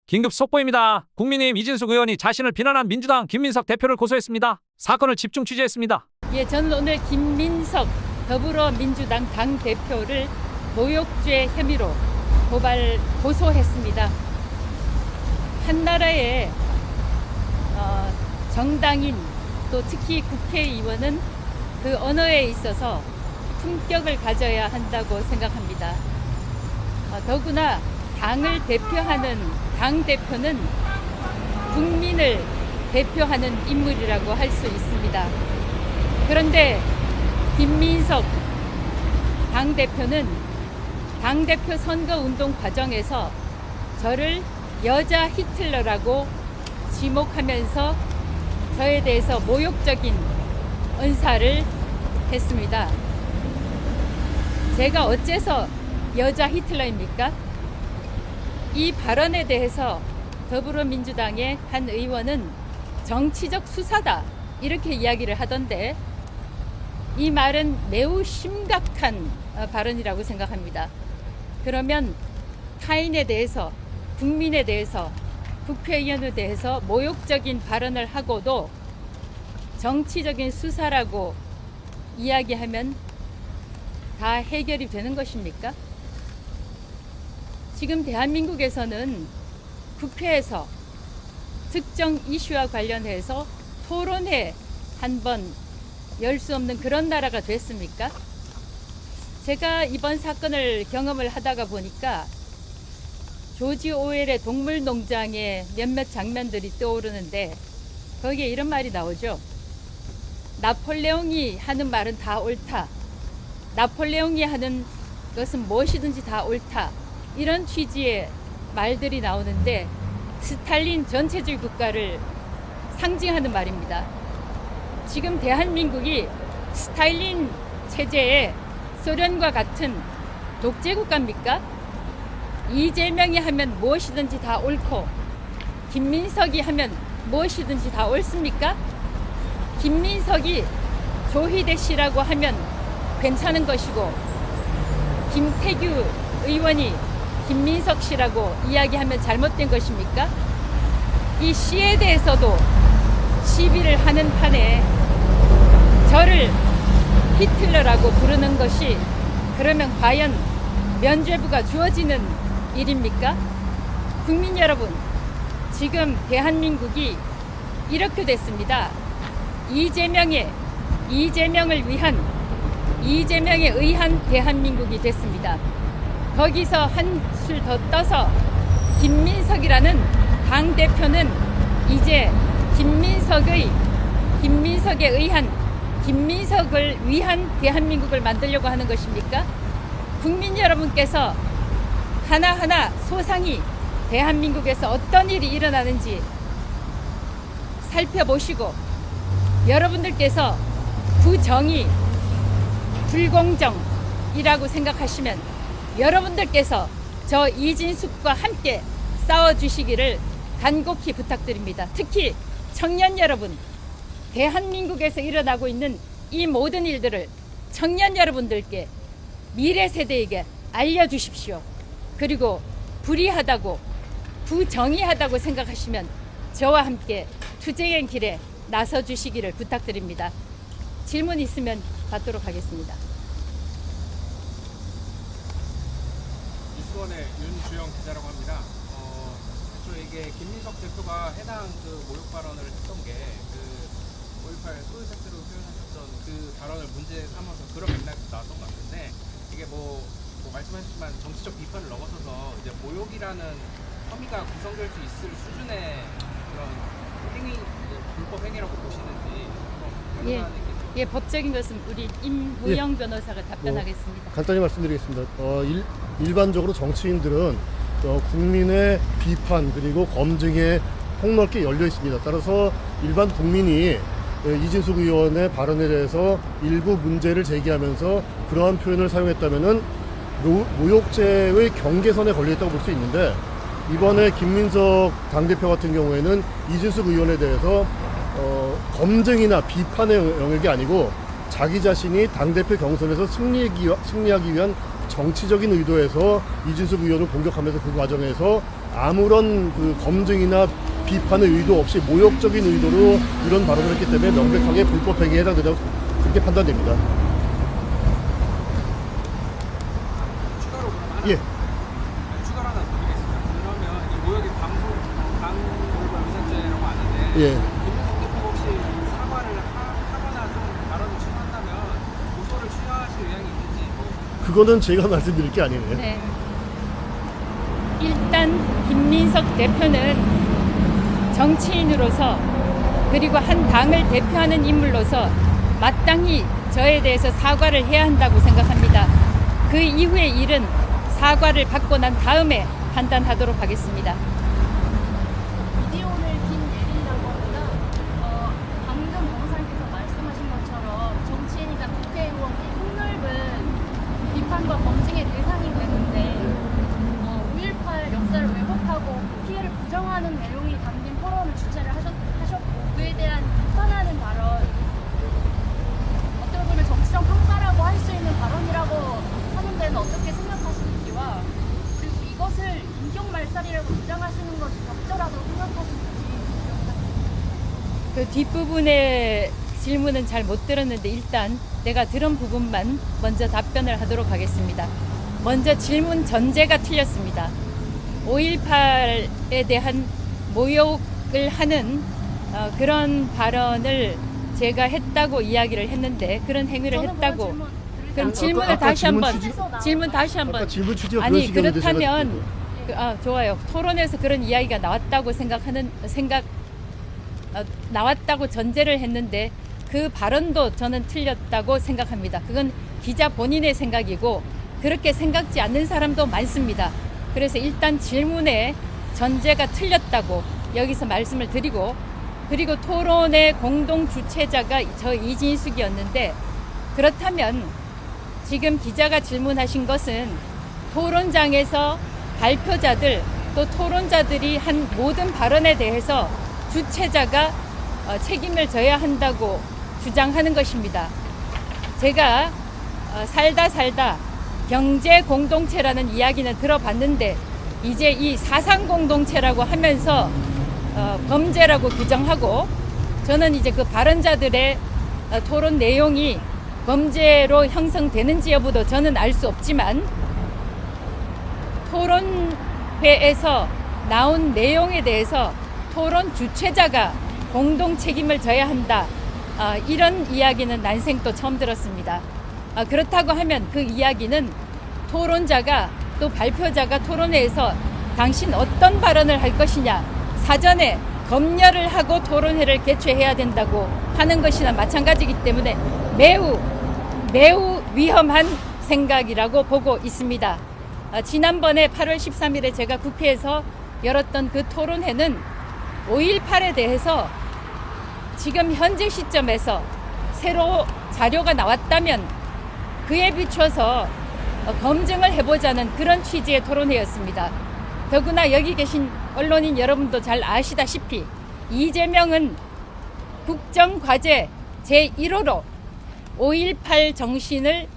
긴급 속보입니다. 국민의힘 이진숙 의원이 자신을 비난한 민주당 김민석 대표를 고소했습니다. 사건을 집중 취재했습니다. 예, 저는 오늘 김민석 더불어민주당 당대표를 모욕죄 혐의로 고소했습니다. 한나라의 정당인 또 특히 국회의원은 그 언어에 있어서 품격을 가져야 한다고 생각합니다. 더구나 당을 대표하는 당대표는 국민을 대표하는 인물이라고 할 수 있습니다. 그런데 김민석 당대표는 당대표 선거운동 과정에서 저를 여자 히틀러라고 지목하면서 저에 대해서 모욕적인 언사를 했습니다. 제가 어째서 여자 히틀러입니까? 이 발언에 대해서 더불어민주당의 한 의원은 정치적 수사다 이렇게 이야기를 하던데 이 말은 매우 심각한 발언이라고 생각합니다. 그러면 타인에 대해서, 국민에 대해서, 국회의원에 대해서 모욕적인 발언을 하고도 정치적인 수사라고 이야기하면 다 해결이 되는 것입니까? 지금 대한민국에서는 국회에서 특정 이슈와 관련해서 토론회 한 번 열 수 없는 그런 나라가 됐습니까? 제가 이번 사건을 경험을 하다가 보니까 조지 오웰의 동물농장의 몇몇 장면들이 떠오르는데 거기에 이런 말이 나오죠. 나폴레옹이 하는 말은 다 옳다. 나폴레옹이 하는 것은 무엇이든지 다 옳다. 이런 취지의 말들이 나오는데 스탈린 전체주의 국가를 상징하는 말입니다. 지금 대한민국이 스탈린 체제의 소련과 같은 독재 국가입니까? 이재명이 하면 무엇이든지 다 옳고 김민석이 하면 무엇이든지 다 옳습니까? 김민석이 조희대 씨라고 하면 괜찮은 것이고 김태규 의원이 김민석 씨라고 이야기하면 잘못된 것입니까? 이 씨에 대해서도 시비를 하는 판에 저를 히틀러라고 부르는 것이 그러면 과연 면죄부가 주어지는 일입니까? 국민 여러분, 지금 대한민국이 이렇게 됐습니다. 이재명에 의한 대한민국이 됐습니다. 거기서 한술 더 떠서 김민석이라는 당대표는 이제 김민석을 위한 대한민국을 만들려고 하는 것입니까? 국민 여러분께서 하나하나 소상히 대한민국에서 어떤 일이 일어나는지 살펴보시고 여러분들께서 부정의, 불공정이라고 생각하시면 여러분들께서 저 이진숙과 함께 싸워주시기를 간곡히 부탁드립니다. 특히 청년 여러분, 대한민국에서 일어나고 있는 이 모든 일들을 청년 여러분들께 미래 세대에게 알려주십시오. 그리고 불의하다고 부정의하다고 생각하시면 저와 함께 투쟁의 길에 나서주시기를 부탁드립니다. 질문 있으면 받도록 하겠습니다. 뉴스원의 윤주영 기자라고 합니다. 이게 김민석 대표가 해당 그 모욕 발언을 했던 게 그 5.18 소유 사태로 표현하셨던 그 발언을 문제 삼아서 그런 맥락에서 나왔던 것 같은데 이게 뭐 말씀하셨지만 정치적 비판을 넘어서서 이제 모욕이라는 혐의가 구성될 수 있을 수준의 그런 행위, 불법 행위라고 보시는지 예, 법적인 것은 우리 임무영 변호사가 답변하겠습니다. 간단히 말씀드리겠습니다. 일반적으로 정치인들은 국민의 비판 그리고 검증에 폭넓게 열려 있습니다. 따라서 일반 국민이 이진숙 의원의 발언에 대해서 일부 문제를 제기하면서 그러한 표현을 사용했다면은 모욕죄의 경계선에 걸려 있다고 볼 수 있는데 이번에 김민석 당대표 같은 경우에는 이진숙 의원에 대해서 검증이나 비판의 영역이 아니고 자기 자신이 당대표 경선에서 승리하기 위한 정치적인 의도에서 이진숙 의원을 공격하면서 그 과정에서 아무런 그 검증이나 비판의 의도 없이 모욕적인 의도로 이런 발언을 했기 때문에 명백하게 불법 행위에 해당된다고 그렇게 판단됩니다. 추가로 그럼 하나, 예. 추가로 하나 드리겠습니다. 그러면 이 모욕이 강물범위사죄라고 하는데 예. 김민석 대표 혹시 사과를 하거나 좀 발언을 취소한다면 고소를 취하하실 의향이 있는지 그거는 제가 말씀드릴 게 아니네요. 네. 일단 김민석 대표는 정치인으로서 그리고 한 당을 대표하는 인물로서 마땅히 저에 대해서 사과를 해야 한다고 생각합니다. 그 이후의 일은 사과를 받고 난 다음에 판단하도록 하겠습니다. 비디오를 긴 내린다거나 방금 변호사님께서 말씀하신 것처럼 정치인이나 국회의원이 폭넓은 비판과 검증의 대상이 되는데 5.18 역사를 왜곡하고 피해를 부정하는 내용이 담긴 포럼을 주최를 하셨고 그에 대한 비판하는 발언 어떻게 보면 정치적 평가라고 할 수 있는 발언이라고 하는 데는 어떻게 생각하시는지와 그리고 이것을 인격말살이라고 주장하시는 것이 적절하다고 생각하시는지 그 뒷부분의 질문은 잘 못 들었는데 일단 내가 들은 부분만 먼저 답변을 하도록 하겠습니다. 먼저 질문 전제가 틀렸습니다. 5.18에 대한 모욕을 하는 그런 발언을 제가 했다고 이야기를 했는데 그런 행위를 했다고. 그럼 질문을 아까 다시 질문 한번 취지- 질문 다시 아까 한번. 질문 취지가 아니 그런 식이었는데 그렇다면 제가 좋아요. 토론에서 그런 이야기가 나왔다고 나왔다고 전제를 했는데 그 발언도 저는 틀렸다고 생각합니다. 그건 기자 본인의 생각이고 그렇게 생각지 않는 사람도 많습니다. 그래서 일단 질문의 전제가 틀렸다고 여기서 말씀을 드리고 그리고 토론의 공동 주최자가 저 이진숙이었는데 그렇다면 지금 기자가 질문하신 것은 토론장에서 발표자들 또 토론자들이 한 모든 발언에 대해서 주최자가 책임을 져야 한다고 주장하는 것입니다. 제가 살다 경제 공동체라는 이야기는 들어봤는데 이제 이 사상 공동체라고 하면서 범죄라고 규정하고 저는 이제 그 발언자들의 토론 내용이 범죄로 형성되는지 여부도 저는 알 수 없지만 토론회에서 나온 내용에 대해서 토론 주최자가 공동 책임을 져야 한다. 이런 이야기는 난생 또 처음 들었습니다. 그렇다고 하면 그 이야기는 토론자가 또 발표자가 토론회에서 당신 어떤 발언을 할 것이냐 사전에 검열을 하고 토론회를 개최해야 된다고 하는 것이나 마찬가지이기 때문에 매우 위험한 생각이라고 보고 있습니다. 지난번에 8월 13일에 제가 국회에서 열었던 그 토론회는 5.18에 대해서 지금 현재 시점에서 새로 자료가 나왔다면 그에 비춰서 검증을 해보자는 그런 취지의 토론회였습니다. 더구나 여기 계신 언론인 여러분도 잘 아시다시피 이재명은 국정과제 제1호로 5.18 정신을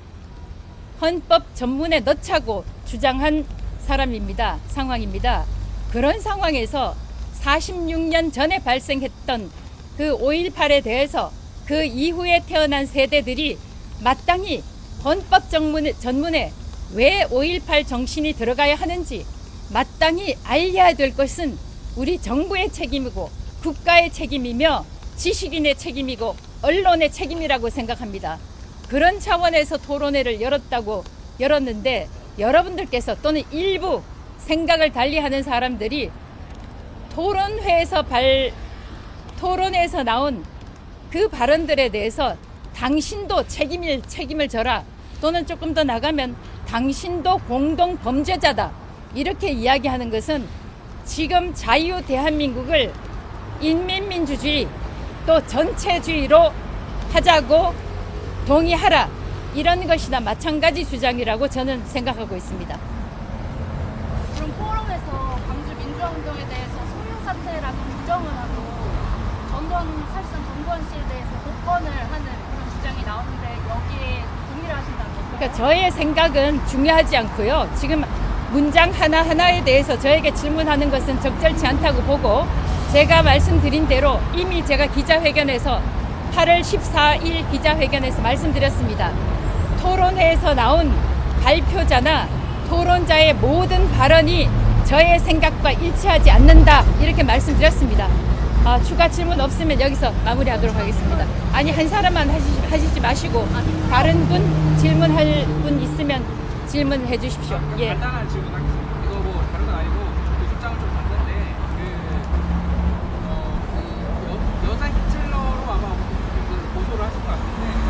헌법 전문에 넣자고 주장한 상황입니다. 그런 상황에서 46년 전에 발생했던 그 5.18에 대해서 그 이후에 태어난 세대들이 마땅히 헌법 전문에 왜 5.18 정신이 들어가야 하는지 마땅히 알려야 될 것은 우리 정부의 책임이고 국가의 책임이며 지식인의 책임이고 언론의 책임이라고 생각합니다. 그런 차원에서 토론회를 열었는데 여러분들께서 또는 일부 생각을 달리하는 사람들이 토론회에서 나온 그 발언들에 대해서 당신도 책임을 져라 또는 조금 더 나가면 당신도 공동 범죄자다 이렇게 이야기하는 것은 지금 자유 대한민국을 인민민주주의 또 전체주의로 하자고 동의하라 이런 것이나 마찬가지 주장이라고 저는 생각하고 있습니다. 그럼 포럼에서 광주 민주화운동에 대해서 소요사태라고 규정을 하고 사실상 전두환 씨에 대해서 복권을 하는 그런 주장이 나오는데 여기에 동의를 하신다는 건가요? 그러니까 저의 생각은 중요하지 않고요. 지금 문장 하나하나에 대해서 저에게 질문하는 것은 적절치 않다고 보고 제가 말씀드린 대로 이미 제가 기자회견에서 8월 14일 기자회견에서 말씀드렸습니다. 토론회에서 나온 발표자나 토론자의 모든 발언이 저의 생각과 일치하지 않는다 이렇게 말씀드렸습니다. 추가 질문 없으면 여기서 마무리하도록 하겠습니다. 아니 한 사람만 하시지 마시고 다른 분 질문할 분 있으면 질문해 주십시오. 예. 간단한 질문하겠습니다. 이거 뭐 다른 건 아니고 그 소장을 좀 봤는데 여자 히틀러로 아마 고소를 하신 것 같은데 아마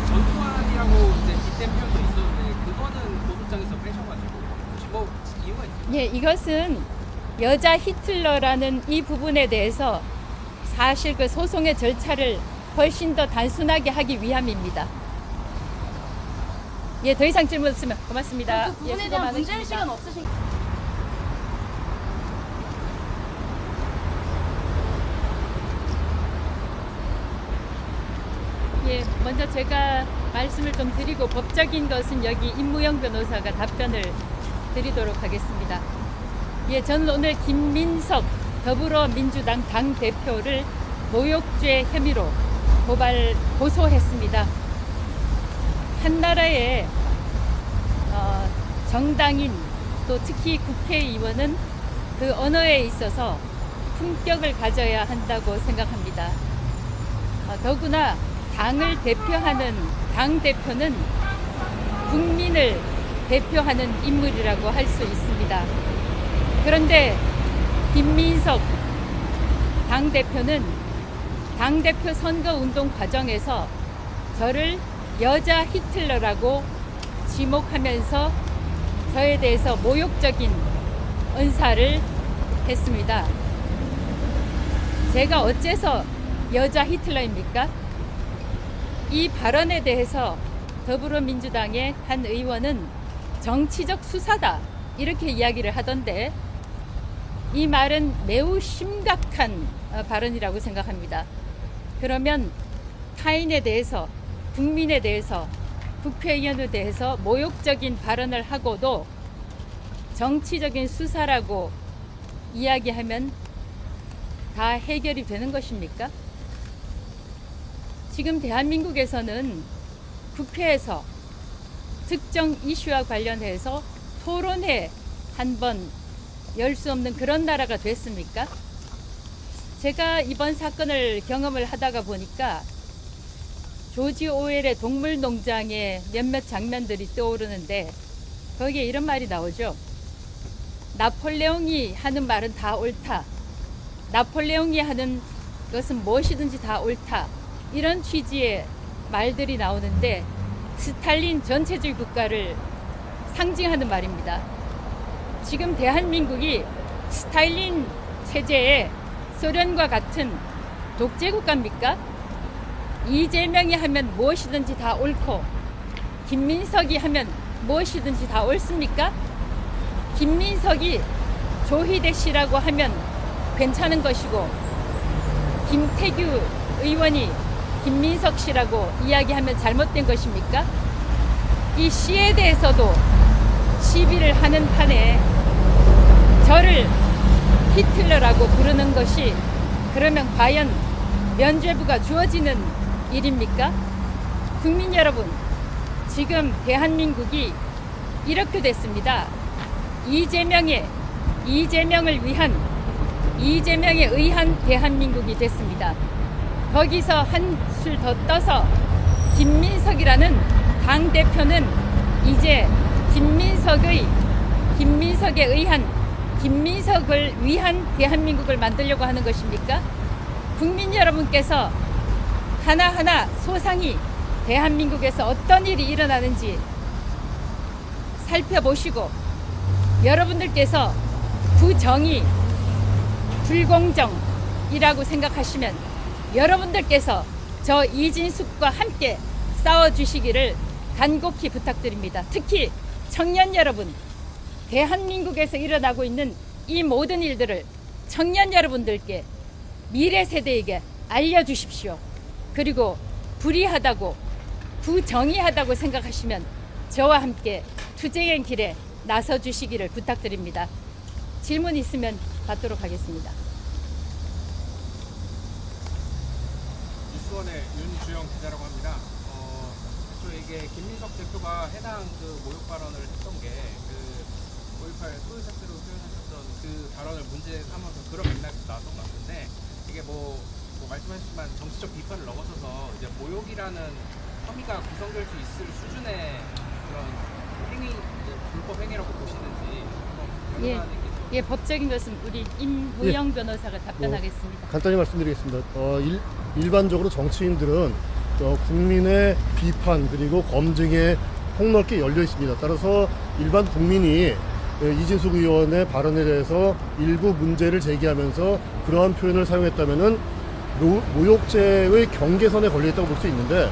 전두환이라고 이제 빗댄 표현도 있었는데 그거는 고소장에서 빼셔가지고 혹시 뭐 이유가 있어요? 예, 이것은 여자 히틀러라는 이 부분에 대해서 사실 그 소송의 절차를 훨씬 더 단순하게 하기 위함입니다. 예, 더 이상 질문 없으면 고맙습니다. 그 부분에 예, 수고 대한 많으십니다. 문제의식은 없으신 예, 먼저 제가 말씀을 좀 드리고 법적인 것은 여기 임무영 변호사가 답변을 드리도록 하겠습니다. 예, 저는 오늘 김민석 더불어민주당 당대표를 모욕죄 혐의로 고소했습니다. 한나라의 정당인 또 특히 국회의원은 그 언어에 있어서 품격을 가져야 한다고 생각합니다. 더구나 당을 대표하는 당대표는 국민을 대표하는 인물이라고 할 수 있습니다. 그런데 김민석 당대표는 당대표 선거운동 과정에서 저를 여자 히틀러라고 지목하면서 저에 대해서 모욕적인 언사를 했습니다. 제가 어째서 여자 히틀러입니까? 이 발언에 대해서 더불어민주당의 한 의원은 정치적 수사다 이렇게 이야기를 하던데 이 말은 매우 심각한 발언이라고 생각합니다. 그러면 타인에 대해서 국민에 대해서 국회의원에 대해서 모욕적인 발언을 하고도 정치적인 수사라고 이야기하면 다 해결이 되는 것입니까? 지금 대한민국에서는 국회에서 특정 이슈와 관련해서 토론회 한 번 열 수 없는 그런 나라가 됐습니까? 제가 이번 사건을 경험을 하다가 보니까 조지 오웰의 동물농장의 몇몇 장면들이 떠오르는데 거기에 이런 말이 나오죠. 나폴레옹이 하는 말은 다 옳다. 나폴레옹이 하는 것은 무엇이든지 다 옳다. 이런 취지의 말들이 나오는데 스탈린 전체주의 국가를 상징하는 말입니다. 지금 대한민국이 스탈린 체제의 소련과 같은 독재 국가입니까? 이재명이 하면 무엇이든지 다 옳고 김민석이 하면 무엇이든지 다 옳습니까? 김민석이 조희대 씨라고 하면 괜찮은 것이고 김태규 의원이 김민석 씨라고 이야기하면 잘못된 것입니까? 이 씨에 대해서도 시비를 하는 판에 저를 히틀러라고 부르는 것이 그러면 과연 면죄부가 주어지는 일입니까? 국민 여러분, 지금 대한민국이 이렇게 됐습니다. 이재명에 의한 대한민국이 됐습니다. 거기서 한술 더 떠서 김민석이라는 당대표는 이제 김민석을 위한 대한민국을 만들려고 하는 것입니까? 국민 여러분께서 하나하나 소상히 대한민국에서 어떤 일이 일어나는지 살펴보시고 여러분들께서 부정의, 불공정이라고 생각하시면 여러분들께서 저 이진숙과 함께 싸워주시기를 간곡히 부탁드립니다. 특히 청년 여러분, 대한민국에서 일어나고 있는 이 모든 일들을 청년 여러분들께 미래 세대에게 알려주십시오. 그리고 불의하다고 부정의하다고 생각하시면 저와 함께 투쟁의 길에 나서 주시기를 부탁드립니다. 질문 있으면 받도록 하겠습니다. 뉴스원의 윤주영 기자라고 합니다. 애초에 이게 김민석 대표가 해당 그 모욕 발언을 했던 게 그 5.18 소유 사태로 표현하셨던 그 발언을 문제 삼아서 그런 맥락에서 나왔던 것 같은데 이게 뭐 말씀하셨지만 정치적 비판을 넘어서서 이제 모욕이라는 혐의가 구성될 수 있을 수준의 그런 행위, 이제 불법 행위라고 보시는지 한번 예. 변호사님께서 예, 법적인 것은 우리 임무영 변호사가 답변하겠습니다. 간단히 말씀드리겠습니다. 일반적으로 정치인들은 국민의 비판 그리고 검증에 폭넓게 열려 있습니다. 따라서 일반 국민이 이진숙 의원의 발언에 대해서 일부 문제를 제기하면서 그러한 표현을 사용했다면은 모욕죄의 경계선에 걸려 있다고 볼 수 있는데,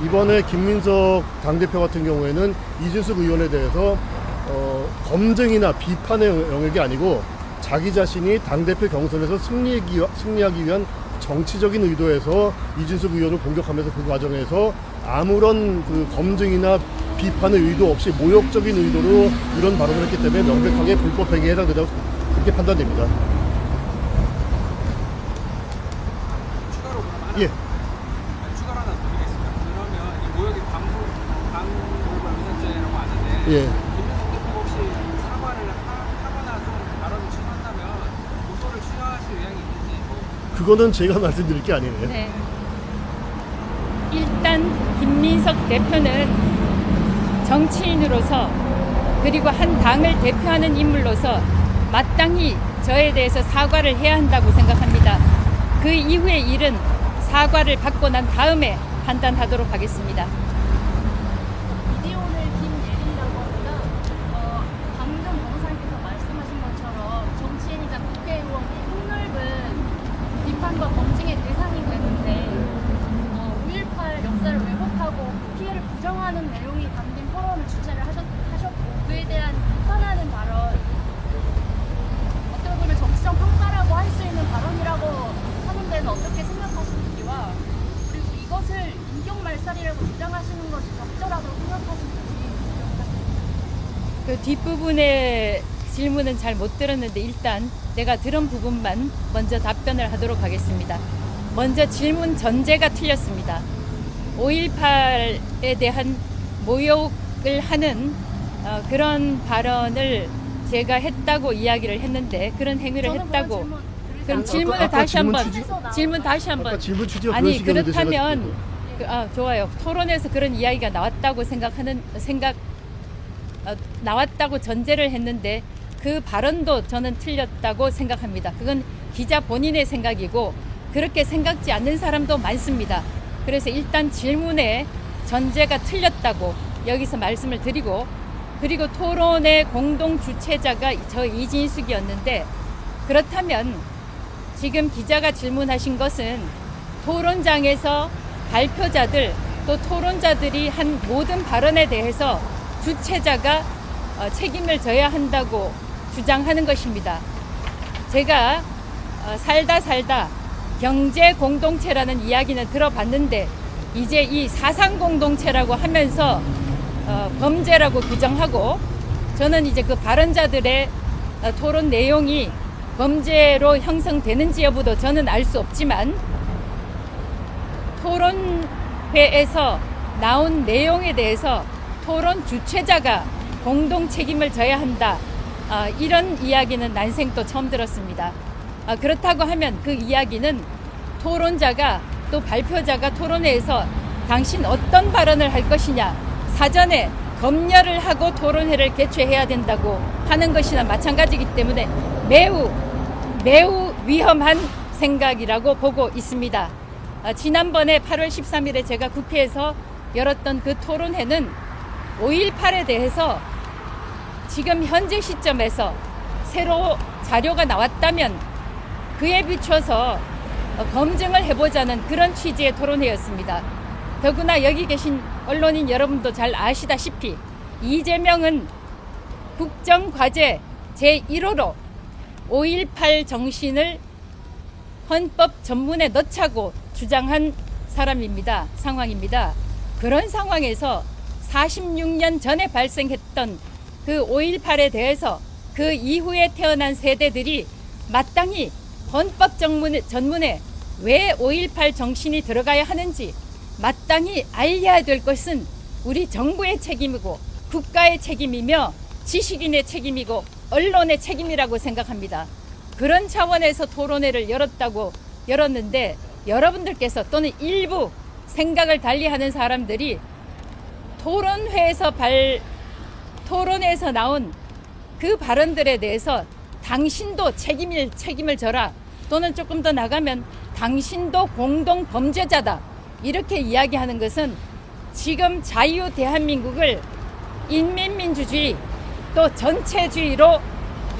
이번에 김민석 당대표 같은 경우에는 이진숙 의원에 대해서 검증이나 비판의 영역이 아니고 자기 자신이 당대표 경선에서 승리하기 위한 정치적인 의도에서 이진숙 의원을 공격하면서 그 과정에서 아무런 그 검증이나 비판의 의도 없이 모욕적인 의도로 이런 발언을 했기 때문에 명백하게 불법 행위에 해당된다고 그렇게 판단됩니다. 추가로 그럼 하나 예. 추가로 하나 드리겠습니다. 그러면 이 모욕이 반모욕 위반죄라고 아는데 예. 김민석 대표가 혹시 사과를 하거나 좀 발언을 취소한다면 고소를 취하하실 의향이 있는지 그거는 제가 말씀드릴 게 아니네요. 네. 일단 김민석 대표는 정치인으로서 그리고 한 당을 대표하는 인물로서 마땅히 저에 대해서 사과를 해야 한다고 생각합니다. 그 이후의 일은 사과를 받고 난 다음에 판단하도록 하겠습니다. 미디어오늘 김예린이라고 합니다. 방금 변호사님께서 말씀하신 것처럼 정치인이자 국회의원이 폭넓은 비판과 검증의 대상이 되는데 5.18 역사를 왜곡하고 그 피해를 부정하는 내용이 담긴 토론을 주최를 하셨고 그에 대한 비판하는 발언, 어떻게 보면 정치적 평가라고 할 수 있는 발언이라고 하는 데는 어떻게 생각하시는지와, 그리고 이것을 인격말살이라고 주장하시는 것이 적절하다고 생각하시는지. 그 뒷부분의 질문은 잘 못 들었는데 일단 내가 들은 부분만 먼저 답변을 하도록 하겠습니다. 먼저 질문 전제가 틀렸습니다. 5.18에 대한 모욕을 하는 그런 발언을 제가 했다고 이야기를 했는데 그런 행위를 했다고. 그럼 질문을 아까 다시 질문 한번 취지- 질문 다시 아까 한번. 질문 취지가 그런 아니 식이었는데 제가 그렇다면 좋아요. 토론에서 그런 이야기가 나왔다고 나왔다고 전제를 했는데 그 발언도 저는 틀렸다고 생각합니다. 그건 기자 본인의 생각이고 그렇게 생각지 않는 사람도 많습니다. 그래서 일단 질문의 전제가 틀렸다고 여기서 말씀을 드리고, 그리고 토론의 공동 주최자가 저 이진숙이었는데, 그렇다면 지금 기자가 질문하신 것은 토론장에서 발표자들 또 토론자들이 한 모든 발언에 대해서 주최자가 책임을 져야 한다고 주장하는 것입니다. 제가 살다 경제 공동체라는 이야기는 들어봤는데 이제 이 사상 공동체라고 하면서 범죄라고 규정하고, 저는 이제 그 발언자들의 토론 내용이 범죄로 형성되는지 여부도 저는 알 수 없지만 토론회에서 나온 내용에 대해서 토론 주최자가 공동 책임을 져야 한다. 이런 이야기는 난생 또 처음 들었습니다. 그렇다고 하면 그 이야기는 토론자가 또 발표자가 토론회에서 당신 어떤 발언을 할 것이냐 사전에 검열을 하고 토론회를 개최해야 된다고 하는 것이나 마찬가지이기 때문에 매우 위험한 생각이라고 보고 있습니다. 지난번에 8월 13일에 제가 국회에서 열었던 그 토론회는 5.18에 대해서 지금 현재 시점에서 새로 자료가 나왔다면 그에 비춰서 검증을 해보자는 그런 취지의 토론회였습니다. 더구나 여기 계신 언론인 여러분도 잘 아시다시피 이재명은 국정과제 제1호로 5.18 정신을 헌법 전문에 넣자고 주장한 상황입니다. 그런 상황에서 46년 전에 발생했던 그 5.18에 대해서 그 이후에 태어난 세대들이 마땅히 헌법 전문에 왜 5.18 정신이 들어가야 하는지 마땅히 알려야 될 것은 우리 정부의 책임이고 국가의 책임이며 지식인의 책임이고 언론의 책임이라고 생각합니다. 그런 차원에서 토론회를 열었는데 여러분들께서 또는 일부 생각을 달리하는 사람들이 토론회에서 나온 그 발언들에 대해서 당신도 책임을 져라, 또는 조금 더 나가면 당신도 공동 범죄자다, 이렇게 이야기하는 것은 지금 자유 대한민국을 인민민주주의 또 전체주의로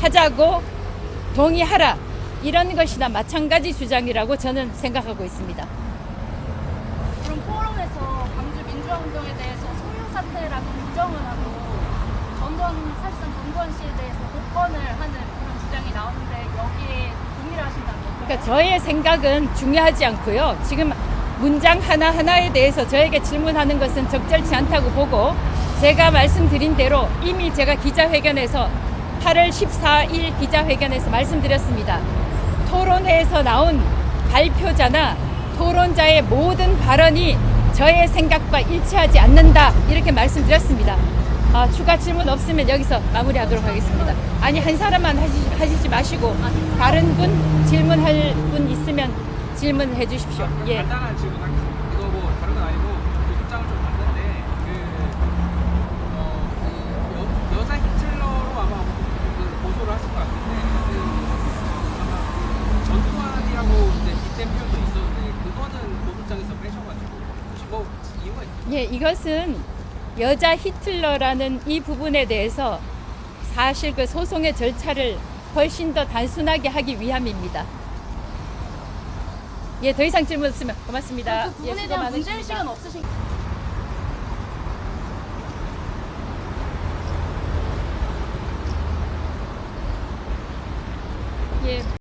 하자고 동의하라, 이런 것이나 마찬가지 주장이라고 저는 생각하고 있습니다. 그럼 포럼에서 광주 민주화운동에 대해서 소요 사태라고 부정을 하고 사실상 전두환 씨에 대해서 복권을 하는 그런 주장이 나오는데 여기에 동의를 하신다는 건가요? 그러니까 저의 생각은 중요하지 않고요. 지금 문장 하나하나에 대해서 저에게 질문하는 것은 적절치 않다고 보고, 제가 말씀드린 대로 이미 제가 기자회견에서 8월 14일 기자회견에서 말씀드렸습니다. 토론회에서 나온 발표자나 토론자의 모든 발언이 저의 생각과 일치하지 않는다, 이렇게 말씀드렸습니다. 추가 질문 없으면 여기서 마무리하도록 하겠습니다. 아니, 한 사람만 하시지 마시고 다른 분 질문할 분 있으면 질문해 주십시오. 예. 간단한 질문 하겠습니다. 이거 뭐 다른 건 아니고 그 입장을 좀 봤는데 여자 히틀러로 아마 고소를 하실 것 같은데 아마 전두환이라고 이제 빗댄 표현도 있었는데 그거는 고소장에서 빼셔가지고 혹시 뭐 이유가 있어요? 예, 이것은 여자 히틀러라는 이 부분에 대해서 사실 그 소송의 절차를 훨씬 더 단순하게 하기 위함입니다. 예, 더 이상 질문 없으면 고맙습니다. 그 부분에 수고 대한 많으십니다. 문제의식은 없으신가요? 예.